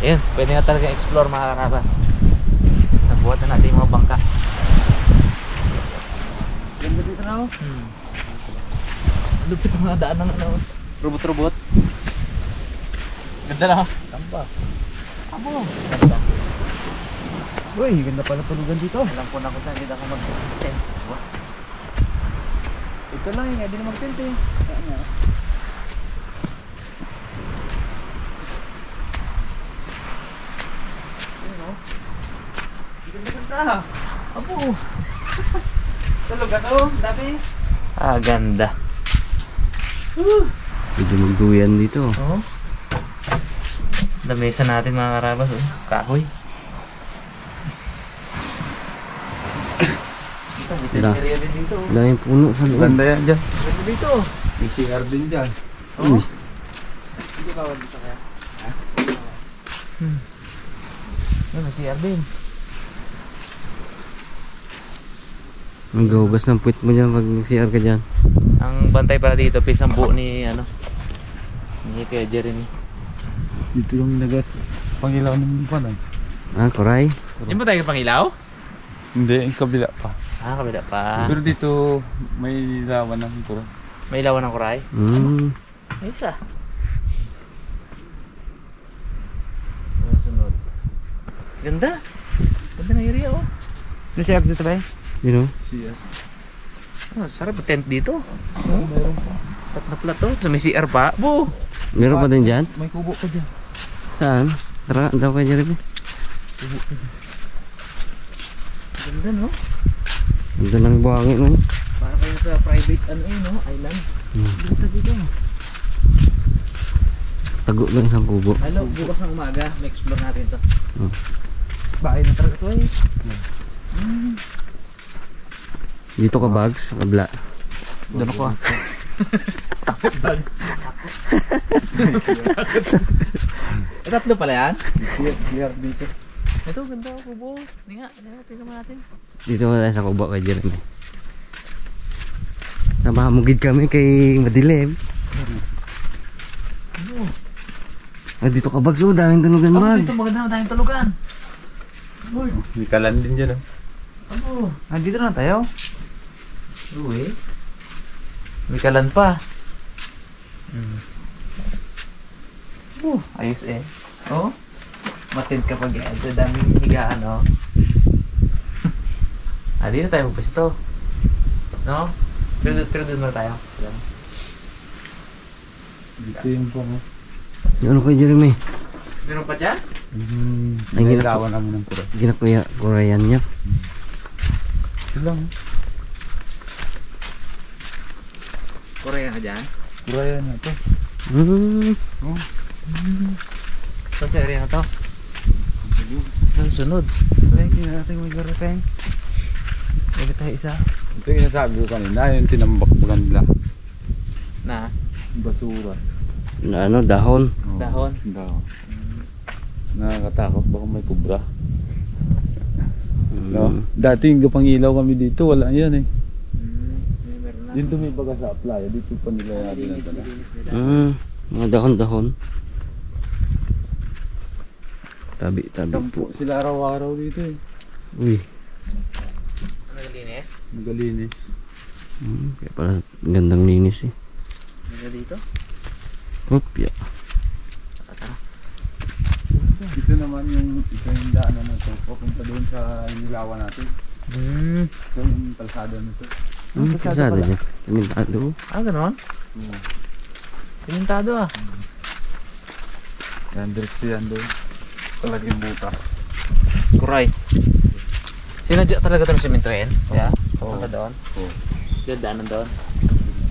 Ayun, pwede na talaga explore mga karabas. Nabuhat na natin yung mga bangka. Ganda dito na ako. Lupit ang mga daan ng ano, robot-robot. Ganda na ako. Tamba. Abo. Ganda. Uy, ganda pala tulugan dito. Alam ko na kung saan kita ako mag-tent. Ito lang yung hindi na mag-tent eh. Saan nga? Ayun o. Ganda. Abo. Tulugan o. Dami. Ah, ganda. Pwede magduyan dito. Oo. Lamesa natin mga karabas. Oh. Kahoy. Ganda. Area din dito. Daming puno sa loob. Ganda yan dyan. Ganda dito. PCR din dyan. Uy. Hindi bawal dito kaya? Yan, may CR din. Ang gahugas ng puwit mo dyan pag CR ka dyan. Ang bantay pala dito, pisang buo ni ano, ni Kuya Jeremy. Dito yung nagat pangilaw ng panan. Ah, koray. Yan ba tayo pangilaw? Hindi, yung kabila pa. Ah, kabila pa. Pero dito may lawan ng kuro. May ilawan ng kuray. May isa. Sunod. Ganda. Ganda na area oh. Nasiyag dito ba eh? You know? Siya. Oh, sarap tent dito. Oh, meron pa. Plat na plat oh. Sa may CR pa. Bo. Meron pa din dyan? May kubo pa dyan. Saan? Tara, daw kayo dyan. Ganda no? Ganda ng buhangin man. Para kayo sa private ano eh no? Island. Ganda dito. Tago lang isang kubo. Hello, bukas ng umaga. May explore natin to. Bahay na talaga ito eh. Dito ka bag sa kabla. Doon ako ah. Tatlo pala yan? Clear dito. Ito, ganda ako kubo. Hindi nga, tingnan natin. Dito mo tayo sa kubo kay Jeremy. Namamugid kami kay madilim. Ah, dito ka bag. So, daming tulugan Oh, bag. dito maganda na tayong talugan. Uy, May kalan din dyan ah. ano? Dito na tayo. Uy. May kalan pa. Ayos eh. Oh. Matint kapag yan. Ito daming higaan oh. Dito tayo magpwesto. No? Pero doon muna tayo. Dito yung pong. Yung ano kay Jeremy? Meron pa dyan? Ay, Nailawan namin ng kuro. Ginakuya, Korean niya. Ito lang. Korea ka dyan? Kuro yan na ito. Saan sa area na to? Ang sunod. Thank you natin may garapeng. Pwede tayo isa. Ito yung sinasabi ko kanina. Yung tinambak-bagan nila. Na? Basura. Na ano, dahon. Dahon? Dahon. Nakakatakot baka may kubra. No? Dati yung gapangilaw kami dito, wala yan eh. Meron na. Dito may baga sa playa, dito pa nila natin na tala. Mga dahon-dahon. Tabi-tabi po. Tampo sila araw-araw dito eh. Uy. Nagalinis? Magalinis. Kaya pala gandang linis eh. Nagalinis dito? Opya. Dito naman yung isa yung daanan na ito. Papunta doon sa inilawan natin. Ito yung kalsada na ito. Kasada dyan. Kamintado. Ah, ganon? Simentado ah. Yan, diretso yan doon. Talagang buta. Kuray. Sinadya talaga ito ng simentohin? Yeah. Oo. Punta doon? Oo. Diyan, daanan doon?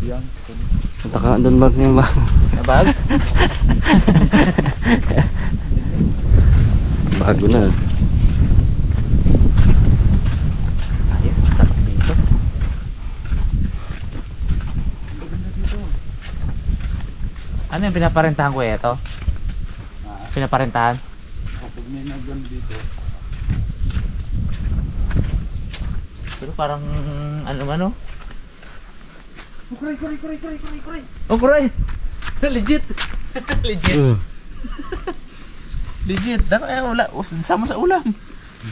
Yan. Nataka doon bag niya ba? Na bags? Bago na. Ayos, tatak dito. Ano yung pinaparentahan ko ito? Pinaparentahan? Kapag may nagano dito. Pero parang ano? Kuray! Oh, kuray! Legit! Legit! Legit. Wala. Sama sa ulam.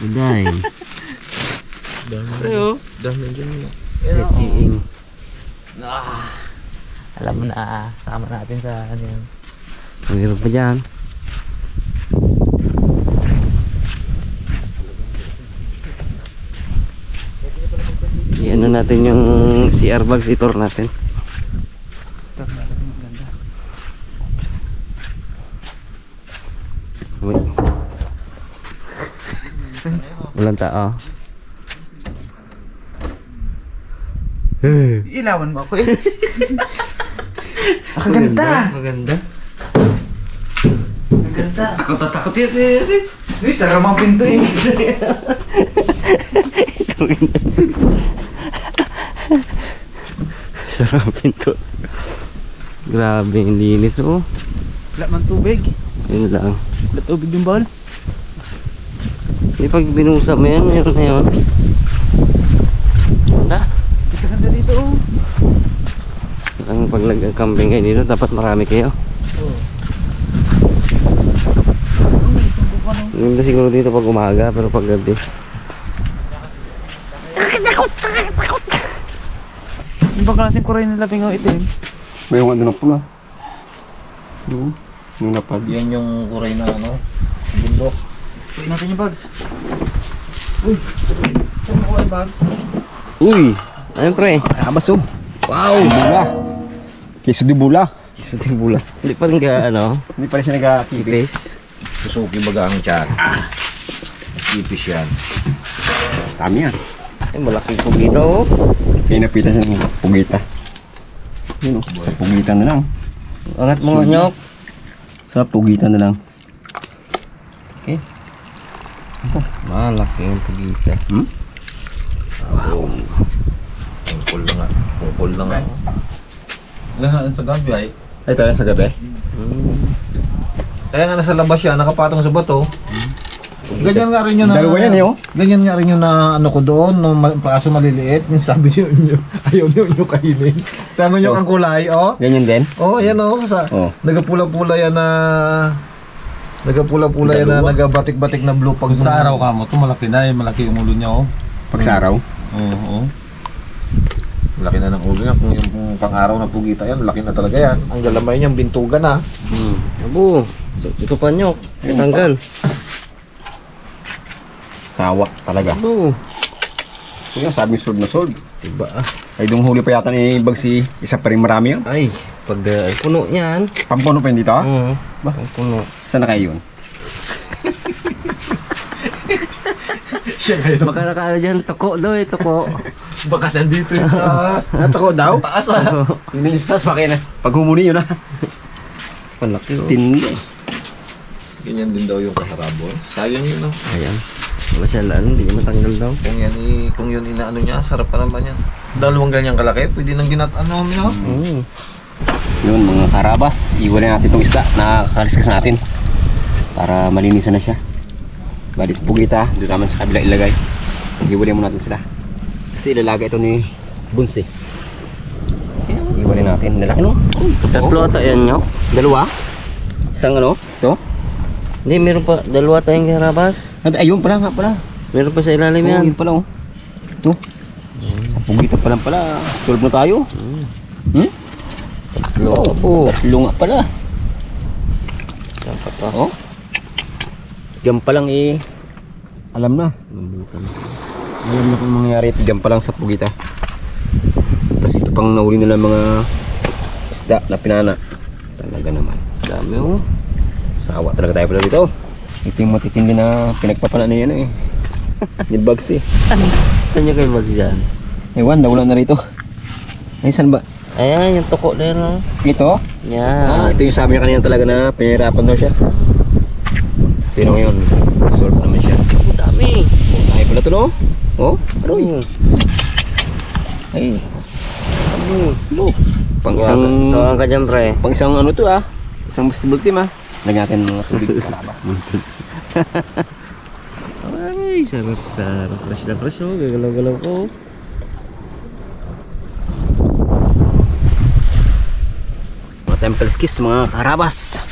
Buday. Pre, oh. Dami dyan. Sightseeing. Alam mo na, sama natin sa ano yun. Mayroon pa dyan. Ano natin yung CR bags, i-tour natin. Wait. Walang tao. Ilawan mo ako eh. Ang ganda. Maganda. Ang ganda. Ako tatakot yan eh. Uy, sarap ang pinto eh. Sarap pinto. Grabe, ang linis oh. Wala man tubig. Yun lang. Wala tubig yung bawal. Hindi pag binusa mo yan, meron na yun. Ganda. Ganda dito oh. Ang pag nag-camping kayo dito, dapat marami kayo. Ganda siguro dito pag umaga, pero pag gabi. Yung ba klaseng kuray nila pingaw itim? May yung ano na pula. Yung napad. Yan yung kuray na ano, bundok. Uy natin yung bags. Uy. Saan mo yung bags? Uy! Ayun pre. Abas oh. Wow! Bula. Keso di bula. Iso din bula. Hindi pa rin ka ano, Hindi pa rin siya nag-kipis. kipis. Susuki baga ang tiyan. Ipis yan. Tami yan. Ay, malaking pugito oh. Kaya napitan siya ng pugita. Yun oh. Sa pugita na lang. Angat mo nyok. Sa pugita na lang. Okay. Malaking pugita. Tungkol na nga. Tungkol na nga. Lahat sa gabi ay. Ay, tayo sa gabi. Kaya nga nasa labas siya, nakapatong sa bato. Ganyan nga rin yun na... Dalawa yan eh oh. Ganyan nga rin yun na ano ko doon, nung paaso maliliit. Yung sabi niyo, ayaw niyo kainin. Tama niyo ang kulay, oh. Ganyan din. Oh, yan oh. Oh. Nagapula-pula yan na... Nagapula-pula yan na nagabatik-batik na blue pag... Sa araw ka mo, ito malaki na, malaki yung ulo niya oh. Pag sa araw. Oo. Laki na ng ulo niya. Kung yung pang-araw na pugita yan, laki na talaga yan. Ang galamay niyang bintugan na. Abo. So, ito pa nyok. Tanggal. Sawa talaga. Abo. Kaya sabi sold na sold. Diba ah. Ay, dung huli pa yata ni Bagsi. Isa pa rin marami yun. Ay, pag puno niyan. Pampuno pa yun dito ha? Oo. Ang puno. Saan na kayo yun? Siya kayo. Baka nakala dyan, toko doy, toko. Baka nandito yun sa... Natako daw? taas ah. Sinilistas pa kayo na. Pag humuni yun ha. Palaki oh. Tindi. Ganyan din daw yung kaharabon. Sayang yun oh. Ayan. Wala siya laan, hindi niya matanggal daw. Kung yun inaano niya, sarap pa naman yan. Dalawang ganyang kalaki, pwede nang ginat-ano no? Oo. Yun mga karabas, iwalay natin itong isda na kakaliskas natin. Para malinisan na siya. Balik pugita, doon naman sa kabila ilagay. Iwalay mo natin sila. Kasi ilalagay ito ni Bunsi. Iwalay natin. Lalaki no? Tatlo ata yan nyok. Dalawa? Isang ano? Ito? Hindi, meron pa. Dalawa tayong karabas. Ayun pala nga pala. Meron pa sa ilalim yan. Yun pala oh. Ito. Pugita pa lang pala. Tulog na tayo. Tatlo. Tatlo nga pala. Dapat pa. Oh. Diyan pa lang eh. Alam na. Alam na kung mangyayari ito. Diyan pa lang sa pugita. Tapos ito pang nahuli nila mga isda na pinana. Talaga naman. Dami oh. Sawa talaga tayo pala dito. Ito yung matitindi na pinagpapana na yan eh. Ni Bugs eh. Saan niya kayo bag dyan? Ewan, nawala na rito. Ay, saan ba? Ayan, yung toko na yun oh. Ito? Yan. Ito yung sabi niya kanina talaga na pinahirapan daw siya. Pero ngayon, solve naman siya. Ang dami. Ay pala ito no? Oh? Ano yun? Ay. Ano? Pang isang... Saan ka dyan pre? Pang isang ano to ah. Isang basketball team ah. Lagyan natin mga sulig karabas. Ay, sarap sarap. Fresh na fresh oh. Gagalaw-galaw ko. Mga temple skis, mga karabas.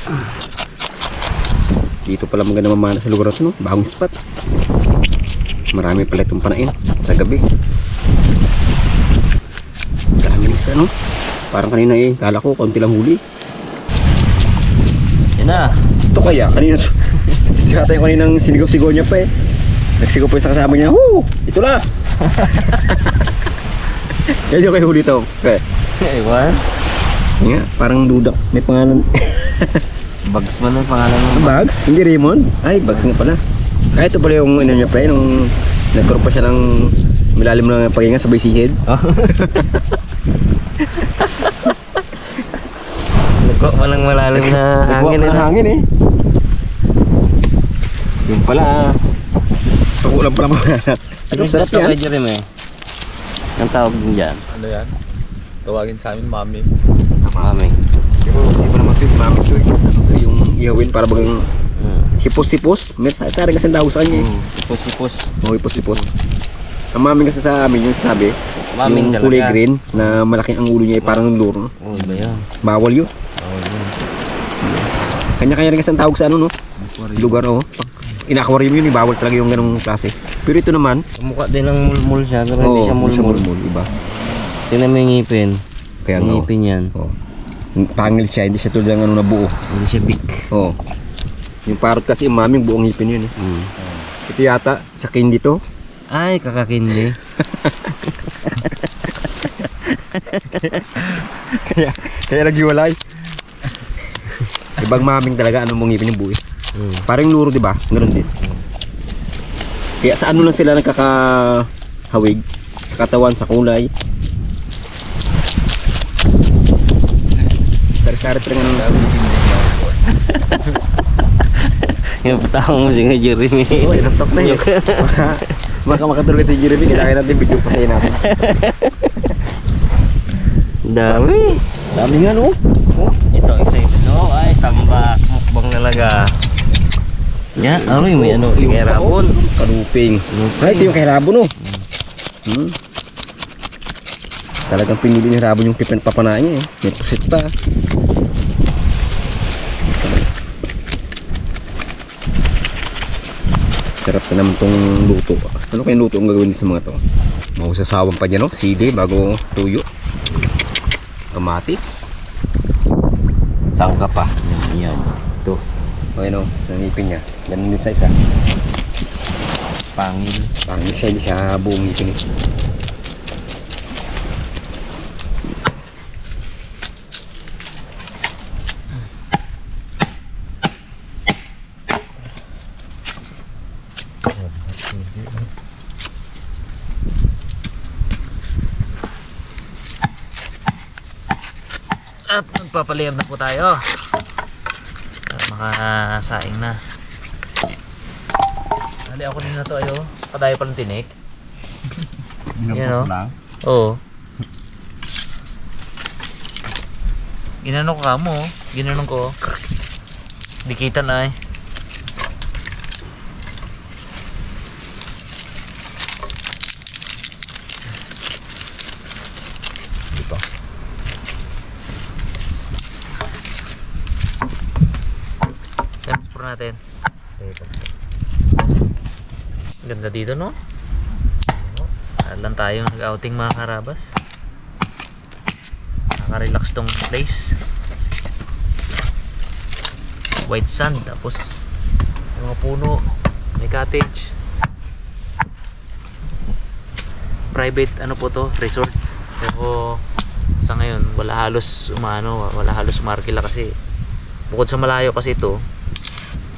Dito pala maganda mamana sa lugar na ito, no? Bagong spot. Marami pala itong panain sa gabi. Maraming isda, no? Parang kanina kala ko konti lang huli. Yan na. Ito kaya, kanina ito. Ito yata yung kaninang sinigaw-sigaw niya pa Nagsigaw po yung sa kasama niya. Woo! Ito na! Kaya yung kayo huli ito. Okay. Ewan. Nga, parang dudak. May pangalan. Bugs man ang pangalan mo. Bugs? Hindi Raymond? Ay, Bugs nga pala. Kaya ito pala yung niya pre, nung nagkaroon pa siya ng malalim ng paghinga sabay sihid. Oh. Nagko walang malalim na hangin. Nagkuha pa ng hangin Yung pala, tuko lang pala mga anak. Ang sarap yan. Kay Jeremy. Ang tawag din dyan. Ano yan? Tawagin sa amin, mami. Mami. Pero hindi pa naman ito yung mami ito Ito yung ihawin para bagang hipos-hipos. May sa rin kasi ang tawag sa kanya Sipos-sipos. Oo, hipos-hipos. Ang mami kasi sa amin yung sabi, Maming yung talaga. kulay green na malaki ang ulo niya parang luro. Oh, iba yan. Bawal yun. Oh, yun. Kanya-kanya rin kasi ang tawag sa lugar In-aquarium yun, bawal talaga yung ganong klase. Pero ito naman, Mukha din ng mulmul siya, pero hindi siya mulmul. Iba. Tingnan mo yung ngipin. Kaya Yung ngipin yan. Pangil siya, hindi siya tulad ng nabuo. Hindi siya big. Yung parot kasi yung maming buong ngipin yun Ito yata, sa kindi to. Ay, kakakindi. Kaya naghiwalay. Ibang maming talaga, mong ngipin yung buo Parang luro, di ba? Ganun din. Kaya sa ano lang sila nagkakahawig? Sa katawan, sa kulay. Sari-sari pa rin ang Yung patawang mo si Jeremy. Oh, inantok na yun. Baka makatulog si Jeremy, kailangan natin video pa sa'yo natin. Dami. Dami nga no? Ito, excited. No, ay, tambak. Mukbang talaga. Yan, may ano, si Kerabon. Kanuping. Ay, ito yung kay Rabon no? Talagang pinili ni Rabon yung papanain niya May pusit pa. Sarap na naman tong luto. Ano kayong luto ang gagawin sa mga to? Mahusasawang pa dyan no? Side bago tuyo. Kamatis. Sangka pa. Yan. Ito. Okay no, nangipin niya. Ganun din sa isa. Pangil. Pangil siya, hindi siya buong ngipin At magpapaliyab na po tayo para makasaing na. Hali ako nila to ayo. Padayo palang tinik. Yan o. Oo. Ginanong ka mo. Ginanong ko. Dikitan ay. Dito. Explore natin. Ganda dito no? Lang tayo nag-outing mga karabas. Nakaka-relax tong place. White sand, tapos mga puno, may cottage. Private ano po to, resort. Pero sa ngayon wala halos wala halos markila kasi bukod sa malayo kasi ito.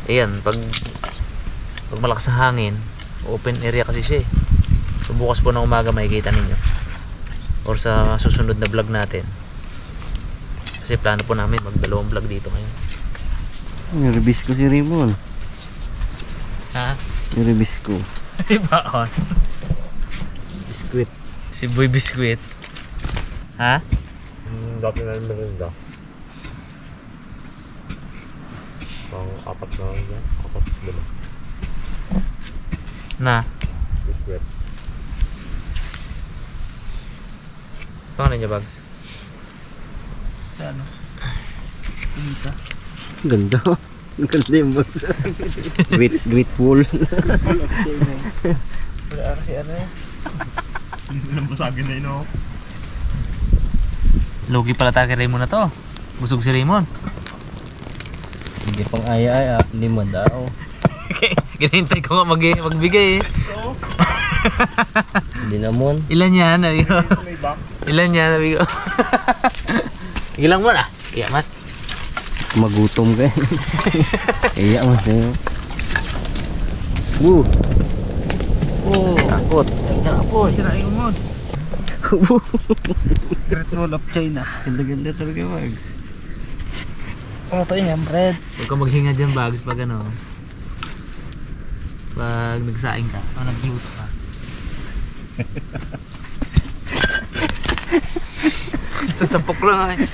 Ayan, pag malakas ang hangin, open area kasi siya So bukas po ng umaga makikita ninyo or sa susunod na vlog natin kasi plano po namin magdalawang vlog dito ngayon. Niribis ko si Raymond. Ha? Niribis ko. Iba on Biskuit. si Boy Biscuit. Ha? Dati na yung merinda. Pang apat na lang yan. Apat lima. Na? Biskwit. Pangalan niya bags? Sa ano? Pinita. Ganda. Ganda yung box. Grateful. Wala kasi ano eh. Hindi na basagin na yun, oh. Lugi pala tayo kay Raymond na to. Busog si Raymond. Hindi pang aya-aya. Hindi mo daw. Ginahintay ko nga magbigay eh. Hindi naman. Ilan yan? Sabi ko. Ilan yan? Sabi ko. Ilang mo na? Iyamat. Magutom ka. Iya mo sa'yo. Woo! Oh, takot. Takot. Sirain ko mo. Great Wall of China. Ganda-ganda talaga, Bags. Ano to yun, bread? Huwag ka maghinga dyan, Bags, pag ano. Pag nagsaing ka. O nagluto ka. Sasapok lang eh.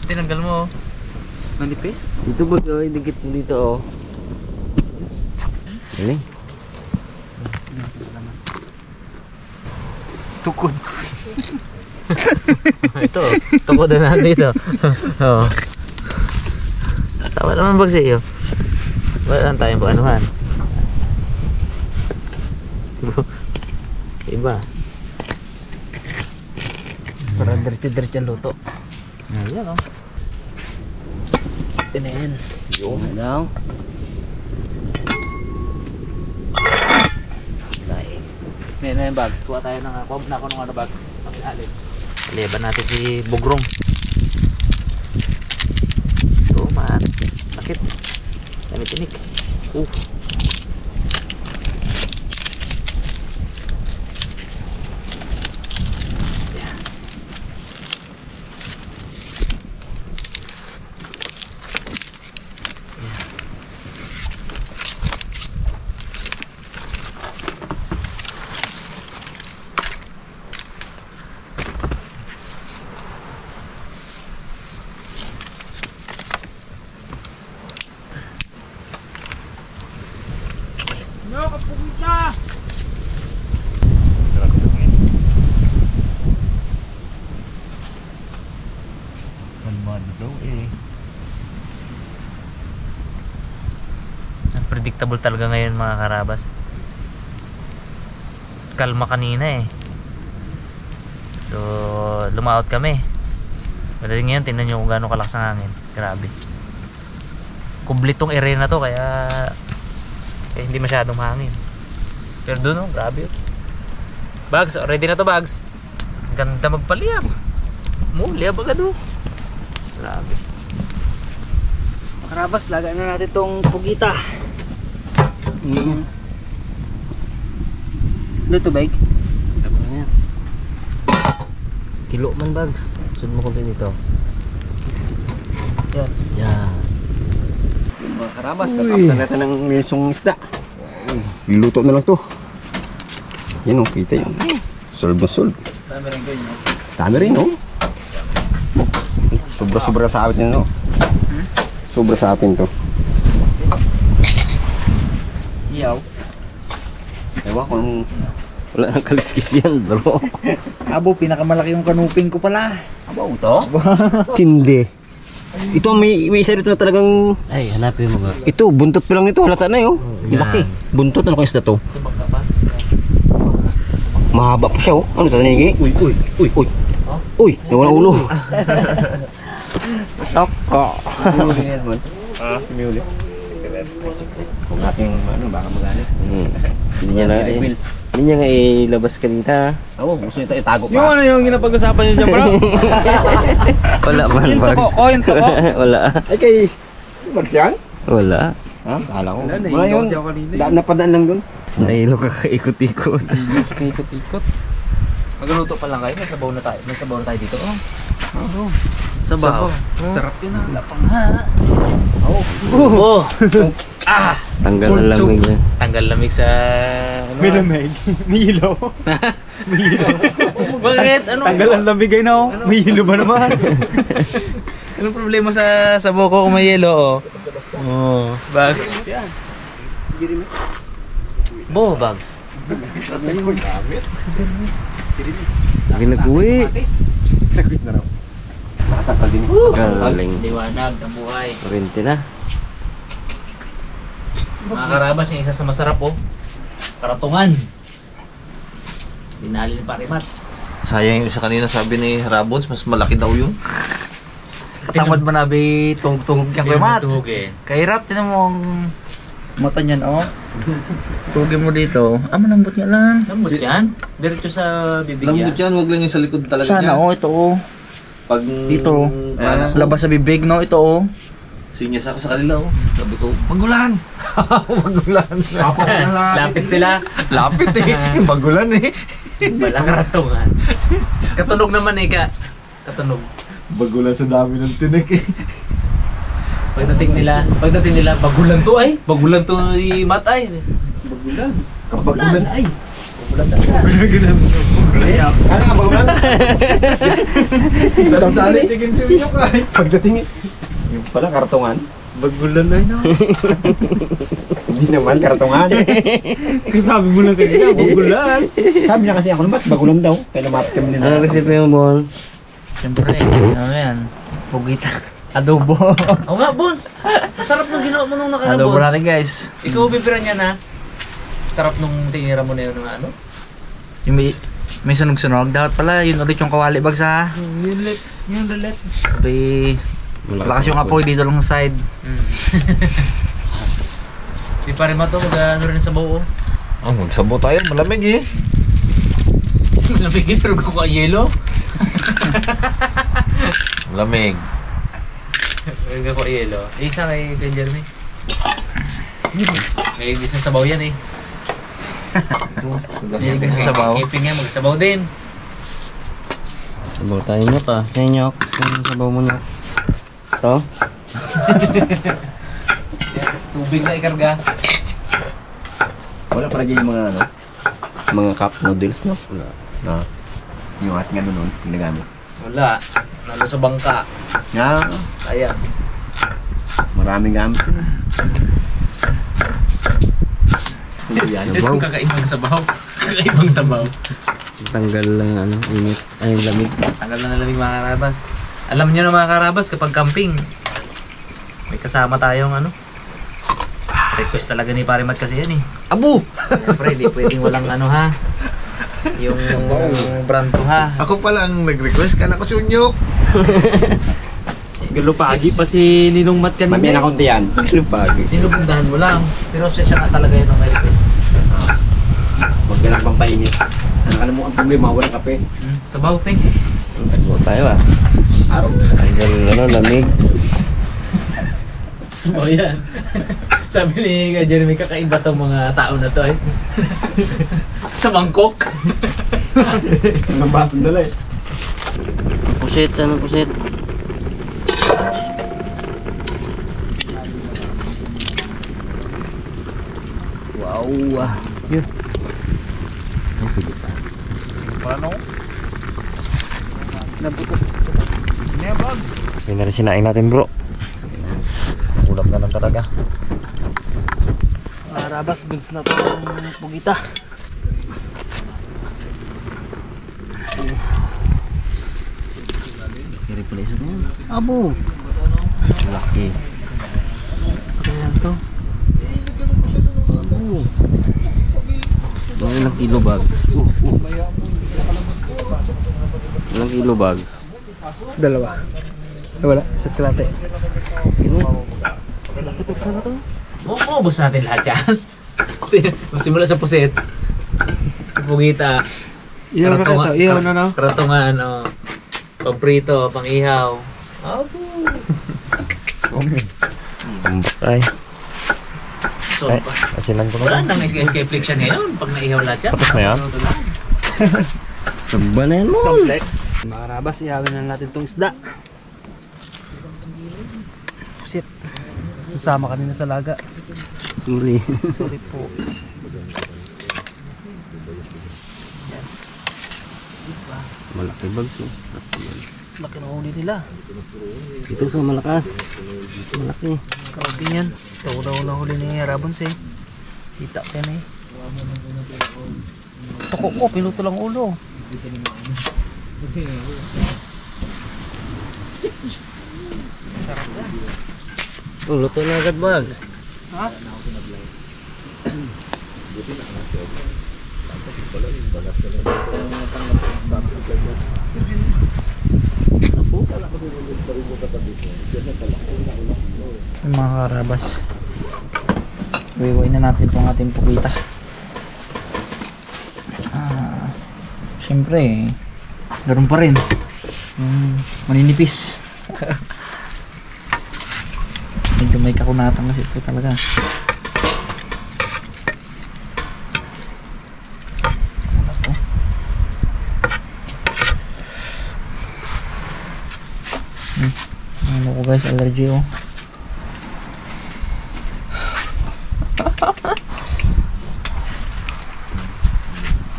Tinanggal mo. Manipis? Dito ba? Oh, dikit mo dito, oh. Galing. Tukod. Ito, tukod na dito. Oo. Tama naman Bags iyo. Wala lang tayong paanuhan. Iba. Para diretso-diretso luto. Ayan o. Tinayan. Yung daw. May na yung Bags. Kuha tayo ng ano Bags. Pakialin. Liban natin si Bugrong. Ito man. Sakit. Dami tinik. Kalmado daw, eh. Unpredictable talaga ngayon mga karabas. Kalma kanina eh. So lumaot kami. Pagdating ngayon tingnan nyo kung gaano kalakas ang hangin. Grabe. Kumplitong area na to kaya hindi masyadong hangin. Pero doon oh, grabe. Bags, ready na to Bags. Ganda magpaliyab. Liab agad oh. Grabe. Makarabas, lagay na natin tong pugita. Dito, bike. Kilo man, Bags. Sunod mo konti dito. Yan. Yan. Mga karabas, natapos natin ng mesong isda. Niluto na lang to. Yan o, kita yun. Solve na solve. Dami rin kayo, no? Dami rin, no? Sobra-sobra sa atin yan, no? Sobra sa atin to. Iyaw. Ewan kung... Wala nang kaliskis yan, bro. Abo, pinakamalaki yung kanuping ko pala. Aba, ito? Tindi. Ito, may isa rito na talagang... Ay, hanapin mo ba? Ito, buntot pa lang ito. Halata na yun. yan. Laki. Buntot, ano kong isda to? Subak ka pa. Mahaba pa siya, oh. Ano tatanigi? Uy. Oh? Uy, nawala ulo. Toko. Uli yan, man. Ha? Uli. Kung ating, ano, baka magalit. Hindi niya na hindi niya nga ilabas kanina. Oo, gusto niya itago pa. Yung ano yung ginapag-usapan nyo dyan, bro? Wala man, Yung Bags. toko, yung toko. Wala. Ay, kay... Bagsyan? Wala. Ha? Kala ko. Wala, Wala naiigaw yun. siya kanina eh. Napadaan lang dun. Sinailo ka kaikot-ikot. Ikot-ikot. Magluto pa lang kayo. May sabaw na tayo dito. Oh. Sabaw. Sarap yun, ha? Lapang ha. Oh. Tanggal na lamig niya. Tanggal lamig sa ano? May lamig. May ilaw. Bakit? Ano? Tanggal ang lamig ay na, oh. May hilo ba naman? Anong problema sa buko kung may yelo? Oh. Bags. Bags. Lagi nag-uwi. Nakasakal din. Galing. Liwanag ng buhay. Kurente na. Mga karabas, yung isa sa masarap oh. Karatungan. Dinali ni Parimat. Sayang yung isa kanina sabi ni Rabons, mas malaki daw yun. Tamad mo na be tungtungog kang kuya Mat. eh. Kahirap, tinan mo ang mata niyan, oh. Tugin mo dito. Ah, malambot niya lang. Lambot yan. Diretso sa bibig yan. yan, wag lang yung sa likod talaga Sana, oh, ito, oh. Pag Dito. Labas sa bibig, no? Ito, oh. sinyas ako sa kanila, oh. Sabi ko, magulan! magulan! Lapit sila. Lapit eh. Magulan eh. Wala karatungan. Katunog naman eh ka. Katunog. Bagulan sa dami ng tinik eh. Pagdating nila, bagulan to ay. Bagulan to si Matay. Kabagulan ay. Bagulan talaga. Ano nga bagulan? Tali, tigin si Unyok ay. Pagdating yung pala kartongan. Bagulan na yun. Hindi naman kartongan. Sabi mo na kanina, bagulan. Sabi niya kasi ako naman, bagulan daw. Kaya lumapit kami nila. Ano recipe mo, Bones? Siyempre, ano yan? Pugita. Adobo. Oo nga, Bones. Masarap nung ginawa mo nung nakaraan, Adobo Bones. natin, guys. Ikaw bibira niya na. Sarap nung tinira mo na yun ng ano. Yung may sunog-sunog. Dapat pala, yun ulit yung kawali bags, ha? Yung roulette. Sabi, lakas yung apoy dito lang sa side. Di pa rin mato, mag-ano rin sa buo. Oh, magsabo tayo, malamig eh. Lamigin pero kung ang yelo. Malamig. Meron ko yelo. Isa kay Jeremy. May isa sabaw yan eh. May sabaw. Keeping yan, magsabaw din. Sabaw tayo nyo ka. Sa inyo. Yung sabaw mo nyo. Ito. Tubig na ikarga. Wala pala dyan yung mga ano, mga cup noodles, no? Wala. Na, yung ating ano nun, ginagamit. Wala. Nalo sa bangka. Nga, Kaya. maraming gamit yun. Yan. Kakaibang sabaw. Kakaibang sabaw. Tanggal lang ano, init. Ay, lamig. Tanggal na nalamig mga karabas. Alam niyo na mga karabas, kapag camping, may kasama tayong ano. Request talaga ni Parimat kasi yan eh. Abu! Siyempre, di pwedeng walang ano ha. Yung brand ko ha. Ako pala ang nag-request, kala ko si Unyok. Galupagi pa si Ninong Mat kanina. Mamaya na konti yan. Galupagi. Sinubundahan mo lang. Pero siya nga talaga yun ang may request. Huwag ka lang pampainit. Alam mo, ang problema, walang kape. Sabaw, Peng. Sabaw tayo ah. Araw. Tanggal ano, lamig. Sabaw yan. Sabi ni Jeremy, kakaiba tong mga tao na to eh. Sa Bangkok. Anong basong dala eh. Pusit, ano pusit? Wow. Yun. Yun na rin sinaing natin, bro. Ulam na lang talaga. Karabas, goods na itong pugita. Kiri pala isa na yan. Abo. Laki. Kaya lang to. Abo. Ilang kilo bag? Ilang kilo bag? Dalawa. Wala, isa't kalate. Maubos natin lahat yan. Magsimula sa puset. Pugita. Iyaw na ka to, iyaw na no? Karatungan, oh. Pagprito, pang-ihaw. Abo. Tambak ay. So, Asinan ko wala na. nang escape flexion ngayon. Pag naihaw lahat yan. Tapos na yan? Minuto lang. Saba na yan mo. Mga karabas, ihawin na natin itong isda. Pusit. Nasama kanina sa laga. Sorry. Sorry po. Malaki bags oh. Laki na huli nila. Ito sa malakas. Malaki. Grabe yan. Ito daw na huli ni Rabons eh. Kita ka na eh. Toko ko, piluto lang ulo. Oh, luto na agad bag. Yung mga karabas. Iwiway na natin itong ating pukita. Siyempre, ganun pa rin. Maninipis. Medyo may kakunatang kasi ito talaga. Ano ko guys, allergy oh.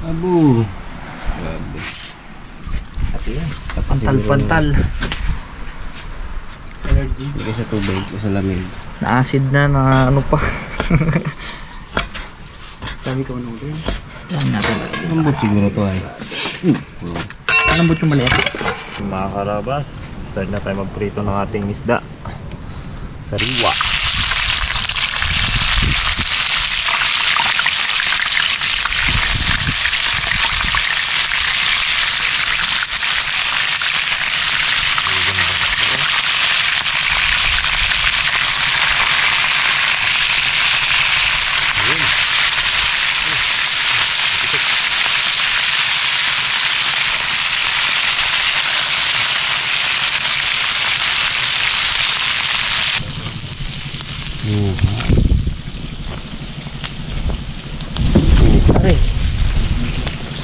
Abu. Pantal-pantal. Lagay sa tubig o sa lamig. Na-acid na ano pa. Sabi ko anong din. Yan natin. Lambot siguro to ay. Lambot yung maliit. Mga karabas, start na tayo magprito ng ating isda. Sariwa.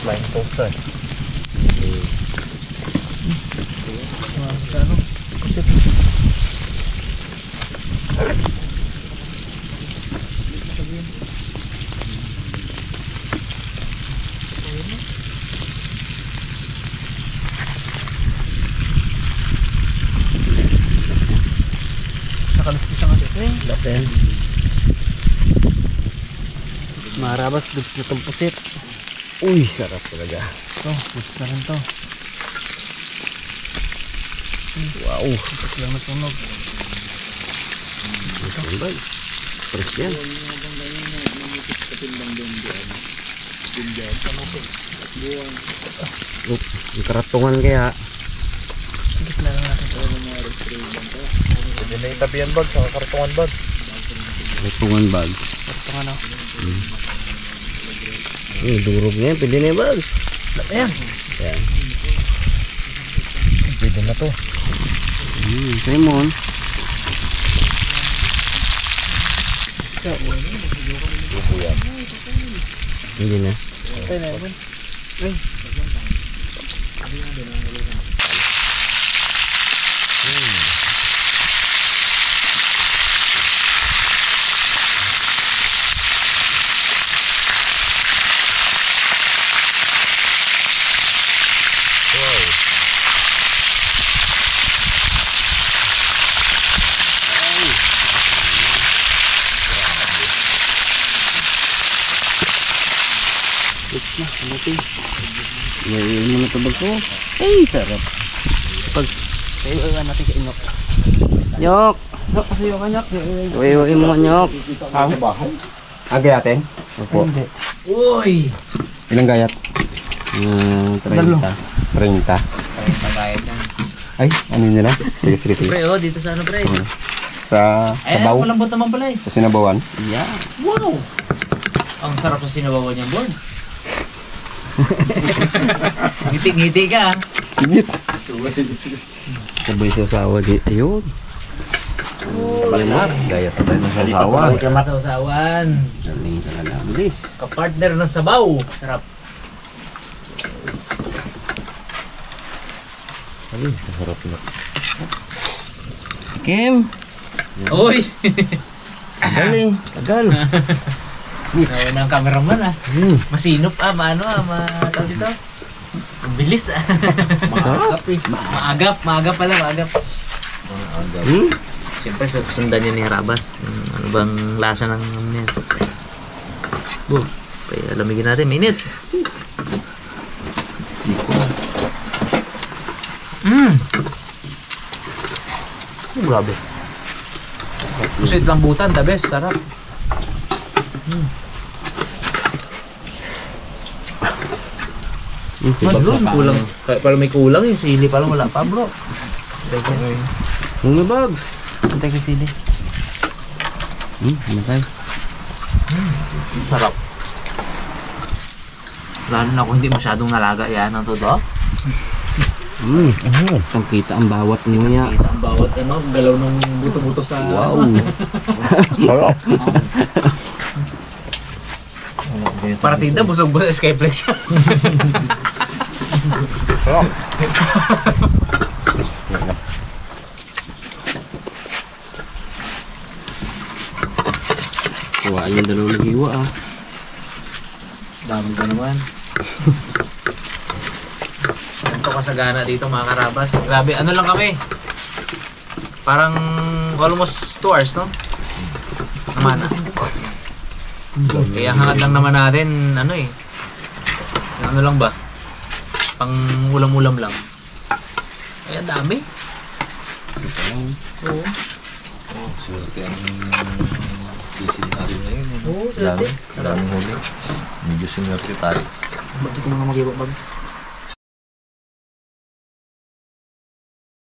Slime toaster. Nakaliskis ang kasi ito eh. Dapen. Marabas, gusto na itong pusit. Uy, sarap talaga. Ito, gusto na rin to. Wow. Gusto lang nasunog. Sambal. Fresh yan. Yung karatungan kaya. Sigit na lang natin ito. Pwede na itabihan bag sa kartongan bag. Karatungan bags. Ito nga no. Durog na yan. Pwede na yung bags. Ayan. Ayan. Pwede na to. Simon. Hindi na. Ito na yun. Ngayon mo na tabag ko. Ay, sarap. Pag iwan natin sa inok. Nyok! Nyok, kasi yung kanyok. Iwan mo nyok. Ang gayatin? Opo. Uy! Ilang gayat? 30. 30. Ay, ano nila? Sige, sige, sige. Pre, oh, dito sa ano, pre? Sa Ayan, sabaw, malambot naman pala eh. sa sinabawan. Yeah. Wow! Ang sarap sa sinabawan niyang board. Ngiti-ngiti ka. Tigit. Sabay sa usawa di. Ayun. Palimar. Gayat tayo ng sabawan. Sa usawan. Galing talaga. Bilis. Kapartner ng sabaw. Sarap. Ay, sarap na. Kim. Uy! Galing. Tagal. Nauna ang cameraman ah. Masinop ah, tawag dito. Ang bilis ah. Maagap pala, maagap. Siyempre, sundan niya ni Harabas. Ano bang lasa ng yan? Kaya lamigin natin, minute. Grabe. Pusit lambutan, the best. Sarap. Madron, kulang. Parang may kulang yung sili. Parang wala pa, bro. Lumabag. Antay ka sili. Matay. Sarap. Lalo na kung hindi masyadong nalaga yan ang todo. Saan kita ang bawat niya. Kita ang bawat galaw ng buto-buto sa... Wow. Partida, busog-busog Skyflex siya. Kuha yung dalawang nag-iwa Dami ko naman. Ganito kasagana dito mga karabas. Grabe, ano lang kami. Parang almost 2 hours, no? Naman. Kaya hangad lang naman natin, ano lang ba? Pang ulam-ulam lang. Kaya dami. Oo. Swerte ang sisili natin ngayon. Oo, swerte. Daming huli. Medyo swerte tayo. Ba't ko mga mag-iwa bag?